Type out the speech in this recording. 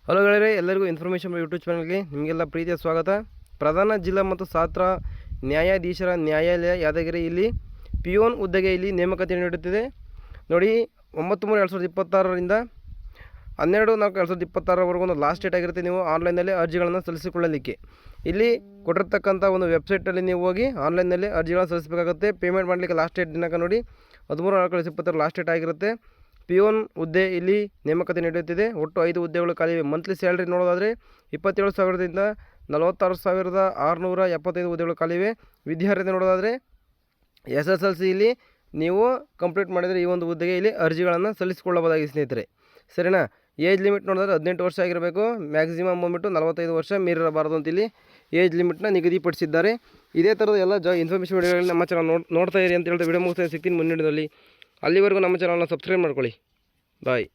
Hello ಗೆಳೆಯರೆ, ಎಲ್ಲರಿಗೂ information YouTube ಚಾನಲ್ಗೆ ನಿಮಗೆಲ್ಲ ಪ್ರೀತಿಯ ಸ್ವಾಗತ. ಪ್ರಧಾನ ಜಿಲ್ಲಾ ಮತ್ತು ಸತ್ರ ನ್ಯಾಯಾಧೀಶರ ನ್ಯಾಯಾಲಯ ಯಾದಗಿರಿ ಇಲ್ಲಿ ಪಿಯೋನ್ ಹುದ್ದೆಗೆ ಇಲ್ಲಿ ನೇಮಕಾತಿ ನೀಡುತ್ತಿದೆ. ನೋಡಿ, 9/3/2026ರಿಂದ 12/4/2026 ಒಂದು ಲಾಸ್ಟ್ ಡೇಟ್ ಆಗಿರುತ್ತೆ. ನೀವು ಆನ್ಲೈನಲ್ಲಿ ಅರ್ಜಿಗಳನ್ನು ಸಲ್ಲಿಸಿಕೊಳ್ಳಲಿಕ್ಕೆ ಇಲ್ಲಿ ಕೊಟ್ಟಿರ್ತಕ್ಕಂಥ ಒಂದು ವೆಬ್ಸೈಟಲ್ಲಿ ನೀವು ಹೋಗಿ ಆನ್ಲೈನಲ್ಲಿ ಅರ್ಜಿಗಳನ್ನು ಸಲ್ಲಿಸಬೇಕಾಗುತ್ತೆ. ಪೇಮೆಂಟ್ ಮಾಡಲಿಕ್ಕೆ ಲಾಸ್ಟ್ ಡೇಟ್ ದಿನಾಂಕ ನೋಡಿ 13/4/2026 ಲಾಸ್ಟ್ ಡೇಟ್ ಆಗಿರುತ್ತೆ. ಪಿಯೋನ್ ಹುದ್ದೆ ಇಲ್ಲಿ ನೇಮಕಾತಿ ನಡೆಯುತ್ತಿದೆ. ಒಟ್ಟು 5 ಹುದ್ದೆಗಳು ಖಾಲಿವೆ. ಮಂತ್ಲಿ ಸ್ಯಾಲ್ರಿ ನೋಡೋದಾದರೆ 27,000ದಿಂದ 46,675 ಹುದ್ದೆಗಳು ಖಾಲಿವೆ. ವಿದ್ಯಾರ್ಥಿ ನೋಡೋದಾದರೆ SSLC ಇಲ್ಲಿ ನೀವು ಕಂಪ್ಲೀಟ್ ಮಾಡಿದರೆ ಈ ಒಂದು ಹುದ್ದೆಗೆ ಇಲ್ಲಿ ಅರ್ಜಿಗಳನ್ನು ಸಲ್ಲಿಸಿಕೊಳ್ಳಬಹುದಾಗಿ ಸ್ನೇಹಿತರೆ, ಸರಿನಾ. ಏಜ್ ಲಿಮಿಟ್ ನೋಡಿದ್ರೆ 18 ವರ್ಷ ಆಗಿರಬೇಕು. ಮ್ಯಾಕ್ಸಿಮಮ್ ಬಂದುಬಿಟ್ಟು 45 ವರ್ಷ ಮೀರಿರಬಾರ್ದು ಅಂತ ಇಲ್ಲಿ ಏಜ್ ಲಿಮಿಟ್ನ ನಿಗದಿಪಡಿಸಿದ್ದಾರೆ. ಇದೇ ಥರದ ಎಲ್ಲ ಇನ್ಫಾರ್ಮೇಷನ್ ವಿಡಿಯೋಗಳಲ್ಲಿ ನಮ್ಮ ಚಾನಲ್ ನೋಡ್ತಾ ಇರಿ ಅಂತ ಹೇಳ್ತಾ ವಿಡಿಯೋ ಮುಗಿಸ್ತಾ ಸಿಗ್ತೀನಿ ಮುಂದಿನದಲ್ಲಿ. ಅಲ್ಲಿವರೆಗೂ ನಮ್ಮ ಚಾನಲ್ನ ಸಬ್ಸ್ಕ್ರೈಬ್ ಮಾಡ್ಕೊಳ್ಳಿ. ಬಾಯ್.